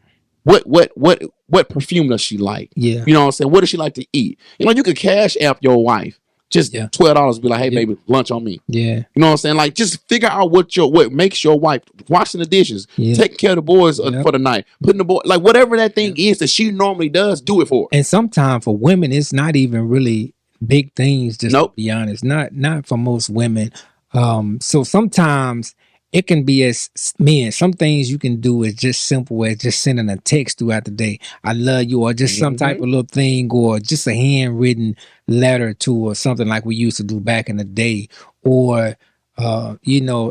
What perfume does she like? Yeah. You know what I'm saying? What does she like to eat? You know, you could cash app your wife just $12, be like, hey baby, lunch on me. Yeah. You know what I'm saying? Like just figure out what makes your wife washing the dishes, taking care of the boys for the night, putting the boy, like whatever that thing is that she normally does, do it for her. And sometimes for women, it's not even really big things, just to be honest. Not for most women. So sometimes it can be, as men, some things you can do is just simple as just sending a text throughout the day, I love you, or just some type of little thing, or just a handwritten letter to, or something like we used to do back in the day. Or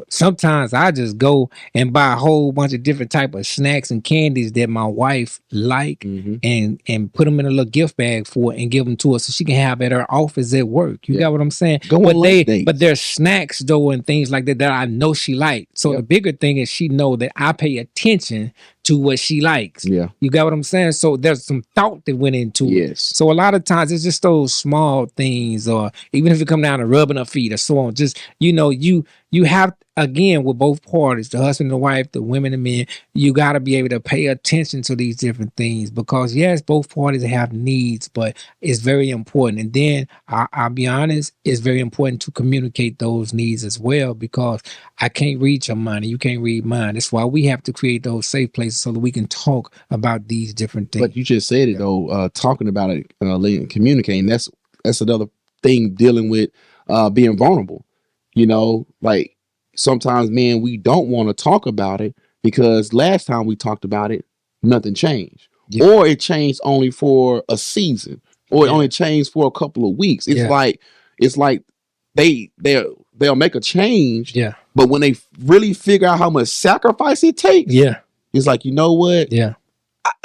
sometimes I just go and buy a whole bunch of different type of snacks and candies that my wife like, and put them in a little gift bag for her and give them to her so she can have at her office at work. You got what I'm saying? But there's snacks though and things like that I know she likes. So the bigger thing is she know that I pay attention to what she likes. Yeah. You got what I'm saying? So there's some thought that went into it. So a lot of times it's just those small things, or even if it come down to rubbing her feet or so on, just, you have, again, with both parties, the husband and the wife, the women and men, you got to be able to pay attention to these different things, because yes, both parties have needs, but it's very important. And then I'll be honest, it's very important to communicate those needs as well, because I can't read your mind and you can't read mine. That's why we have to create those safe places so that we can talk about these different things. But you just said it though, talking about it, communicating, that's another thing, dealing with being vulnerable. You know, like sometimes, man, we don't want to talk about it because last time we talked about it, nothing changed. Or it changed only for a season, or it only changed for a couple of weeks. It's like they'll make a change. Yeah. But when they really figure out how much sacrifice it takes, it's like, you know what? Yeah.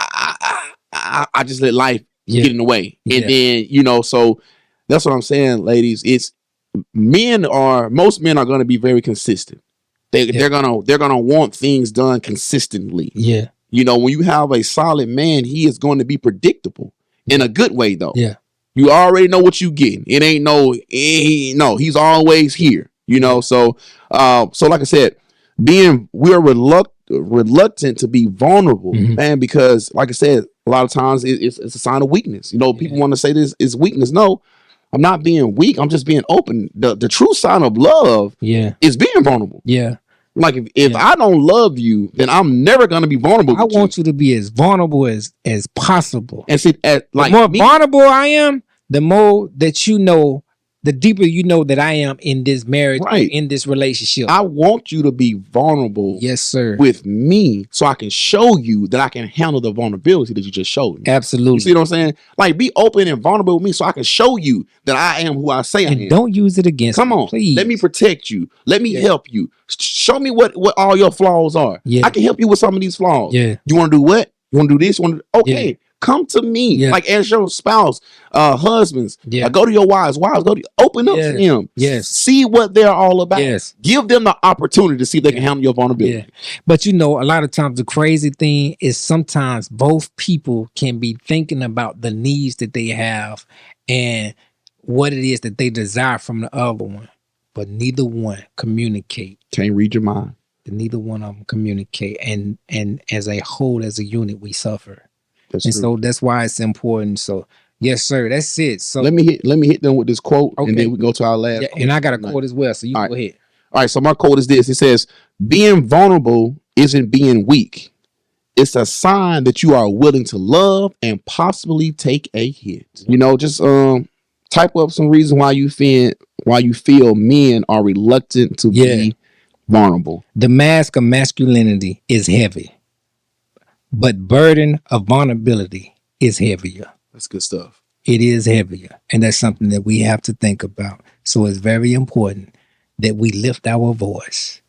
I just let life get in the way. And then, so that's what I'm saying, ladies. It's most men are going to be very consistent. They're gonna want things done consistently. Yeah. When you have a solid man, he is going to be predictable in a good way though. Yeah. You already know what you getting. It ain't he's always here. So like I said, we're reluctant to be vulnerable, man, because like I said, a lot of times it's a sign of weakness. People want to say this is weakness. No, I'm not being weak. I'm just being open. The true sign of love is being vulnerable. Yeah. Like if I don't love you, then I'm never going to be vulnerable. I want you to be as vulnerable as possible. And see, the more vulnerable I am, the more that the deeper that I am in this marriage, in this relationship. I want you to be vulnerable, yes, sir, with me, so I can show you that I can handle the vulnerability that you just showed me. Absolutely. You see what I'm saying? Like, be open and vulnerable with me, so I can show you that I am who I say I am. Don't use it against me. Come on, please. Let me protect you. Let me help you. Show me what all your flaws are. I can help you with some of these flaws. Yeah. You want to do what? You want to do this? Okay. come to me. Yeah. Like as your spouse, husbands, Yeah. go to your wives, go to open up to them. Yes. See what they're all about. Yes. Give them the opportunity to see if they can handle your vulnerability. Yeah. But a lot of times the crazy thing is sometimes both people can be thinking about the needs that they have and what it is that they desire from the other one, but neither one communicate. Can't read your mind. Neither one of them communicate, and as a whole, as a unit, we suffer. That's and true. So that's why it's important. So yes, sir, that's it. So let me hit them with this quote, and then we go to our last. Yeah, and I got a quote as well. So you go ahead. All right. So my quote is this. It says, "Being vulnerable isn't being weak. It's a sign that you are willing to love and possibly take a hit." Just type up some reason why you feel men are reluctant to be vulnerable. The mask of masculinity is heavy, but burden of vulnerability is heavier. That's good stuff. It is heavier, and that's something that we have to think about. So it's very important that we lift our voice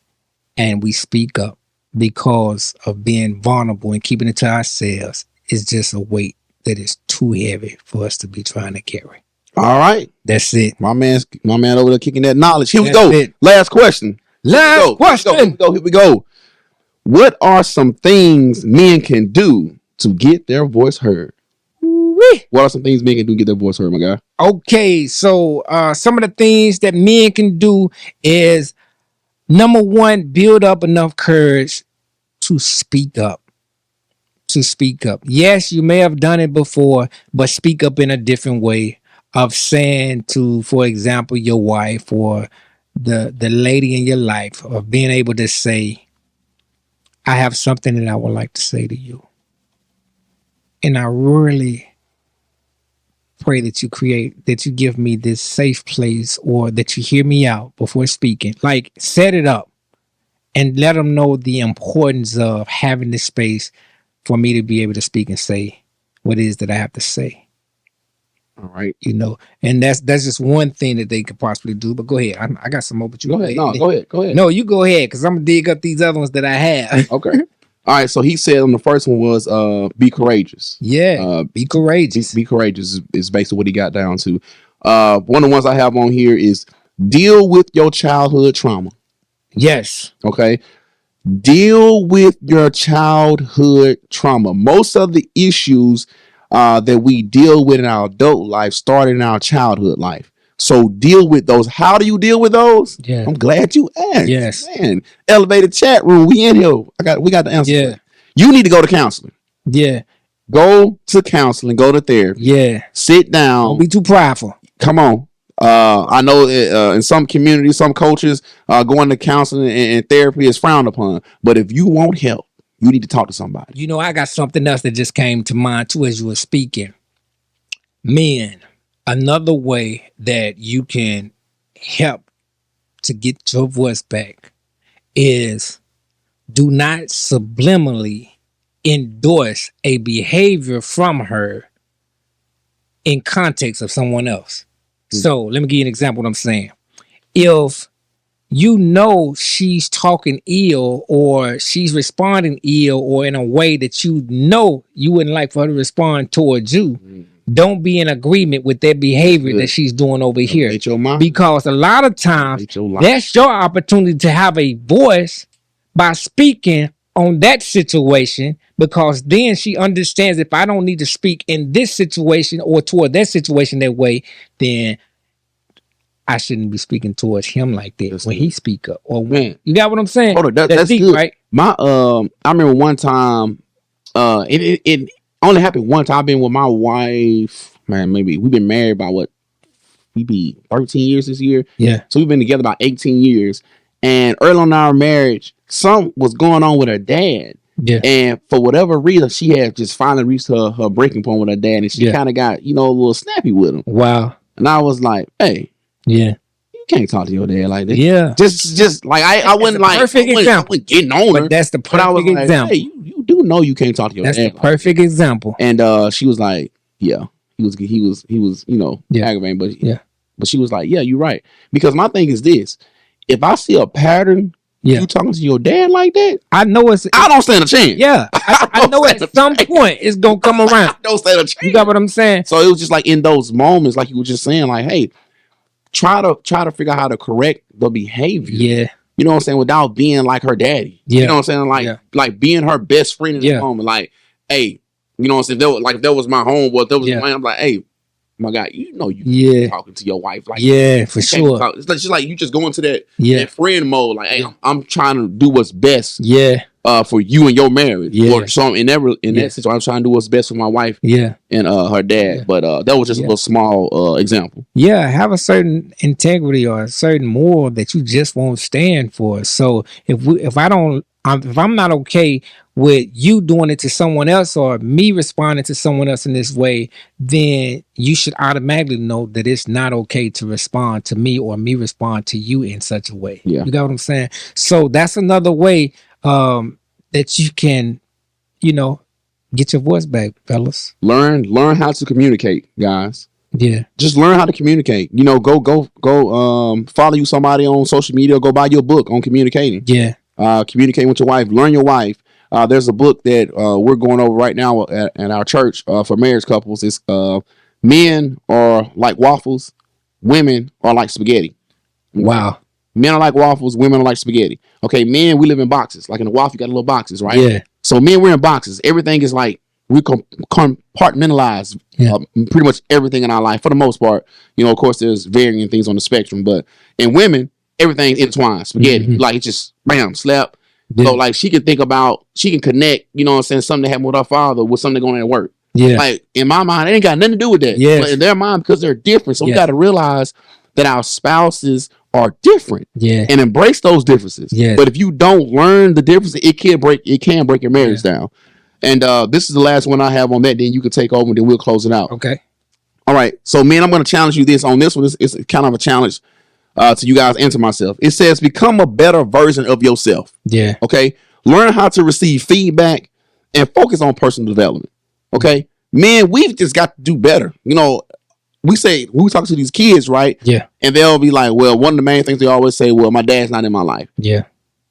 and we speak up, because of being vulnerable and keeping it to ourselves is just a weight that is too heavy for us to be trying to carry. All right. That's it. My man over there kicking that knowledge. Here That's we go. it. Last question. Last question. Here we go. What are some things men can do to get their voice heard? Woo-wee. What are some things men can do to get their voice heard, my guy? Okay, so some of the things that men can do is, number one, build up enough courage to speak up. Yes, you may have done it before, but speak up in a different way of saying to, for example, your wife or the lady in your life, of being able to say, I have something that I would like to say to you. And I really pray that you give me this safe place, or that you hear me out before speaking. Like, set it up and let them know the importance of having this space for me to be able to speak and say what it is that I have to say. All right. And that's just one thing that they could possibly do. But go ahead. I got some more, but you go ahead. No, go ahead. No, you go ahead, because I'm gonna dig up these other ones that I have. Okay. All right. So he said on the first one was be courageous. Yeah. Be courageous. Be courageous is basically what he got down to. One of the ones I have on here is deal with your childhood trauma. Yes. Okay. Deal with your childhood trauma. Most of the issues that we deal with in our adult life started in our childhood life. So deal with those. How do you deal with those? Yeah. I'm glad you asked. Yes. Man, elevated chat room. We in here. We got the answer. Yeah. You need to go to counseling. Yeah. Go to counseling. Go to therapy. Yeah. Sit down. Don't be too prideful. Come on. I know in some communities, some cultures, going to counseling and therapy is frowned upon. But if you want help, you need to talk to somebody. I got something else that just came to mind too as you were speaking. Men, another way that you can help to get your voice back is, do not subliminally endorse a behavior from her in context of someone else. So let me give you an example of what I'm saying. If she's talking ill, or she's responding ill, or in a way that you wouldn't like for her to respond towards you, don't be in agreement with that behavior that she's doing over here. Because a lot of times that's your opportunity to have a voice by speaking on that situation, because then she understands, if I don't need to speak in this situation or toward that situation that way, then I shouldn't be speaking towards him like that when he speak up. Or man, you got what I'm saying? Hold on, that's deep, good. Right? I remember one time, it only happened one time. I've been with my wife, man. Maybe we've been married about we be 13 years this year. Yeah. So we've been together about 18 years. And early on in our marriage, something was going on with her dad. Yeah. And for whatever reason, she had just finally reached her breaking point with her dad, and she kind of got, a little snappy with him. Wow. And I was like, hey, yeah, you can't talk to your dad like that. Yeah. Just like I wouldn't like perfect example. Getting on her. But that's the perfect example. Like, hey, you do know you can't talk to your dad. That's the perfect example. And she was like, yeah, he was aggravating, but she was like, yeah, you're right. Because my thing is this: if I see a pattern Yeah. You talking to your dad like that? I know I don't stand a chance. Yeah. I know at some point it's gonna come around. I don't stand a chance. You got what I'm saying? So it was just like in those moments, like you were just saying, like, hey, try to figure out how to correct the behavior. Yeah. You know what I'm saying? Without being like her daddy. Yeah. You know what I'm saying? Like being her best friend in the moment. Like, hey, you know what I'm saying? If that was my homeboy, if that was mine, I'm like, hey, my guy, you know you talking to your wife. Like, for sure. It's just like you just go into that friend mode. Like, hey, I'm trying to do what's best. For you and your marriage. Or so in that situation, I'm trying to do what's best for my wife. And her dad. But that was just a little small example. Have a certain integrity or a certain moral that you just won't stand for. So if I'm not okay with you doing it to someone else or me responding to someone else in this way, then you should automatically know that it's not okay to respond to me or me respond to you in such a way. Yeah. You got what I'm saying? So that's another way that you can, get your voice back, fellas. Learn how to communicate, guys. Yeah. Just learn how to communicate. Go follow you somebody on social media, or go buy your book on communicating. Yeah. Communicate with your wife. Learn your wife. There's a book that we're going over right now at our church for marriage couples. It's Men Are Like Waffles, Women Are Like Spaghetti. Wow. Men are like waffles, women are like spaghetti. Okay, men, we live in boxes. Like in a waffle, you got little boxes, right? Yeah. So men, we're in boxes. Everything is like, we compartmentalize pretty much everything in our life for the most part. Of course, there's varying things on the spectrum, but in women, everything's intertwined. Spaghetti. Mm-hmm. Like, it's just, bam, slap. Yeah. So, like, she can connect, something that happened with her father with something going on at work. Yeah. Like, in my mind, it ain't got nothing to do with that. Yeah. But in their mind, because they're different. So we got to realize that our spouses are different. Yeah. And embrace those differences. Yeah. But if you don't learn the differences, it can break your marriage down. And this is the last one I have on that. Then you can take over and then we'll close it out. Okay. All right. So, man, I'm going to challenge you on this one. It's kind of a challenge to you guys and to myself. It says, become a better version of yourself. Yeah. Okay. Learn how to receive feedback and focus on personal development. Okay. Man, we've just got to do better. We talk to these kids, right? Yeah. And they'll be like, well, one of the main things they always say, well, my dad's not in my life. Yeah.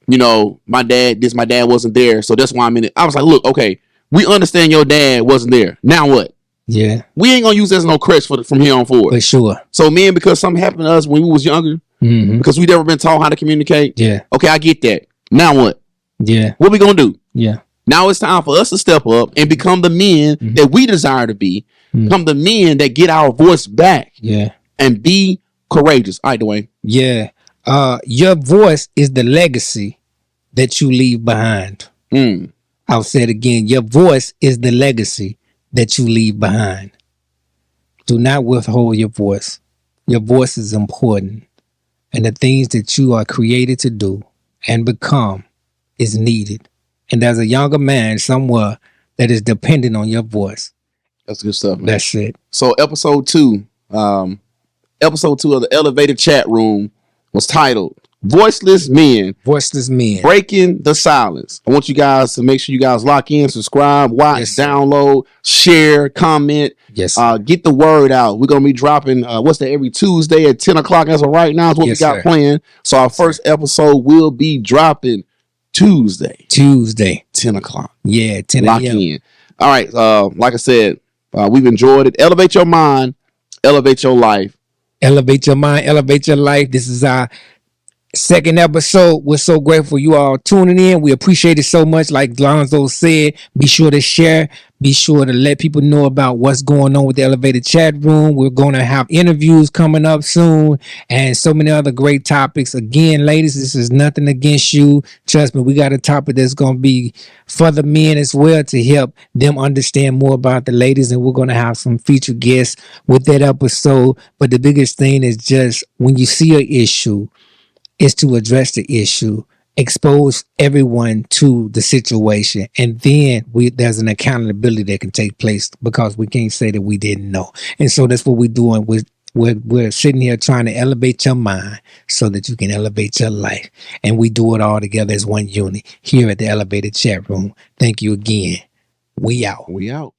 My dad wasn't there. So that's why I'm in it. I was like, look, okay, we understand your dad wasn't there. Now what? Yeah. We ain't going to use that as no crutch from here on forward. For sure. So, man, because something happened to us when we was younger, because we never been taught how to communicate. Yeah. Okay, I get that. Now what? Yeah. What we going to do? Yeah. Now it's time for us to step up and become the men that we desire to be. Become the men that get our voice back. Yeah. And be courageous. All right, Dwayne. Yeah. Your voice is the legacy that you leave behind. I'll say it again. Your voice is the legacy that you leave behind. Do not withhold your voice. Your voice is important. And the things that you are created to do and become is needed. And there's a younger man somewhere that is dependent on your voice. That's good stuff, man. That's it. So episode 2 of the Elevated Chat Room was titled Voiceless Men. Voiceless Men. Breaking the Silence. I want you guys to make sure you guys lock in, subscribe, watch, download, share, comment. Yes. Get the word out. We're going to be dropping, every Tuesday at 10 o'clock as of right now is what we got planned. So our first episode will be dropping Tuesday, 10 o'clock. Yeah, 10 Lock in. All right. Like I said, we've enjoyed it. Elevate your mind, elevate your life. Elevate your mind, elevate your life. This is our second episode. We're so grateful you all tuning in. We appreciate it so much. Like Lonzo said, be sure to share. Be sure to let people know about what's going on with the Elevated Chat Room. We're going to have interviews coming up soon and so many other great topics. Again, ladies, this is nothing against you. Trust me, we got a topic that's going to be for the men as well to help them understand more about the ladies. And we're going to have some featured guests with that episode. But the biggest thing is just when you see an issue, is to address the issue, expose everyone to the situation, and then there's an accountability that can take place because we can't say that we didn't know. And so that's what we're doing. We're sitting here trying to elevate your mind so that you can elevate your life. And we do it all together as one unit here at the Elevated Chat Room. Thank you again. We out. We out.